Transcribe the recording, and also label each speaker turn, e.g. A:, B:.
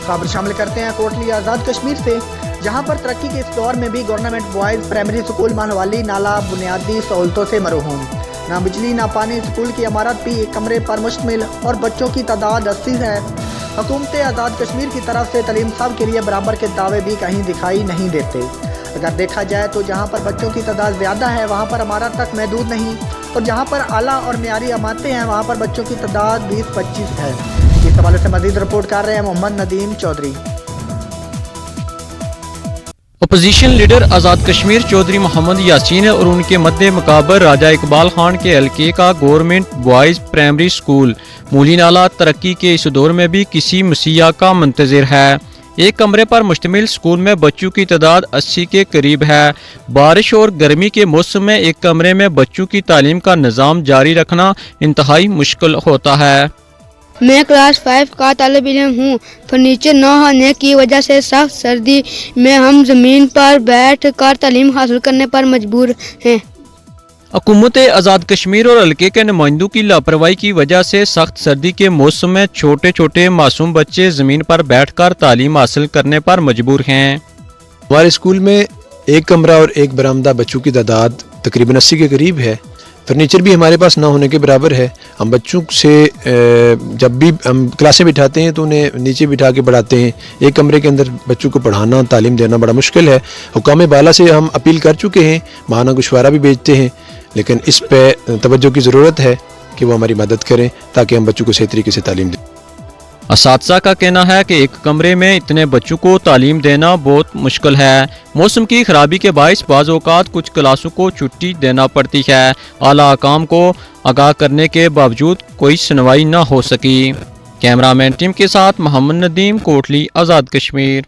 A: खबर शामिल करते हैं कोटली आज़ाद कश्मीर से, जहां पर तरक्की के इस दौर में भी गवर्नमेंट बॉयज़ प्राइमरी स्कूल मानवाली नाला बुनियादी सहूलतों से महरूम। ना बिजली ना पानी, स्कूल की इमारत भी एक कमरे पर मुश्तमिल और बच्चों की तादाद 80 है। हुकूमत आज़ाद कश्मीर की तरफ से तालीम सब के लिए बराबर के दावे भी कहीं दिखाई नहीं देते। अगर देखा जाए तो जहां पर बच्चों की तादाद ज़्यादा है वहां पर इमारत तक महदूद नहीं, और जहां पर आला और मियारी इमारतें हैं वहां पर बच्चों की तादाद 20-25 है। इस हवाले से मज़ीद रिपोर्ट कर रहे हैं मोहम्मद नदीम चौधरी।
B: अपोजिशन लीडर आज़ाद कश्मीर चौधरी मोहम्मद यासीन और उनके मद्दे मुकाबल राजा इकबाल खान के हल्के का गवर्नमेंट बॉयज़ प्राइमरी स्कूल मूली नाला तरक्की के इस दौर में भी किसी मसीहा का मंतज़र है। एक कमरे पर मुश्तमिल स्कूल में बच्चों की तादाद 80 के करीब है। बारिश और गर्मी के मौसम में एक कमरे में बच्चों की तालीम का निज़ाम जारी रखना इंतहाई मुश्किल होता है।
C: मैं क्लास 5 का तालिब इल्म हूँ। फर्नीचर न होने की वजह से सख्त सर्दी में हम ज़मीन पर बैठ कर तालीम हासिल करने पर मजबूर हैं।
B: हुकूमत आज़ाद कश्मीर और हल्के के नुमाइंदों की लापरवाही की वजह से सख्त सर्दी के मौसम में छोटे छोटे मासूम बच्चे ज़मीन पर बैठकर तालीम हासिल करने पर मजबूर हैं।
D: हमारे स्कूल में एक कमरा और एक बरामदा बच्चों की तादाद तकरीबन 80 के करीब है। फर्नीचर भी हमारे पास ना होने के बराबर है। हम बच्चों से जब भी हम क्लासें बिठाते हैं तो उन्हें नीचे बिठा के पढ़ाते हैं। एक कमरे के अंदर बच्चों को पढ़ाना तालीम देना बड़ा मुश्किल है। हुकाम बाला से हम अपील कर चुके हैं, माहाना गुशवारा भी भेजते हैं, लेकिन इस पे तवज्जो की ज़रूरत है कि वो हमारी मदद करें ताकि हम बच्चों को सही तरीके से तालीम दें।
B: असातिज़ा का कहना है कि एक कमरे में इतने बच्चों को तालीम देना बहुत मुश्किल है। मौसम की खराबी के बायस बाज़ औक़ात कुछ क्लासों को छुट्टी देना पड़ती है। आला हकाम को आगाह करने के बावजूद कोई सुनवाई न हो सकी। कैमरामैन टीम के साथ मोहम्मद नदीम, कोटली, आज़ाद कश्मीर।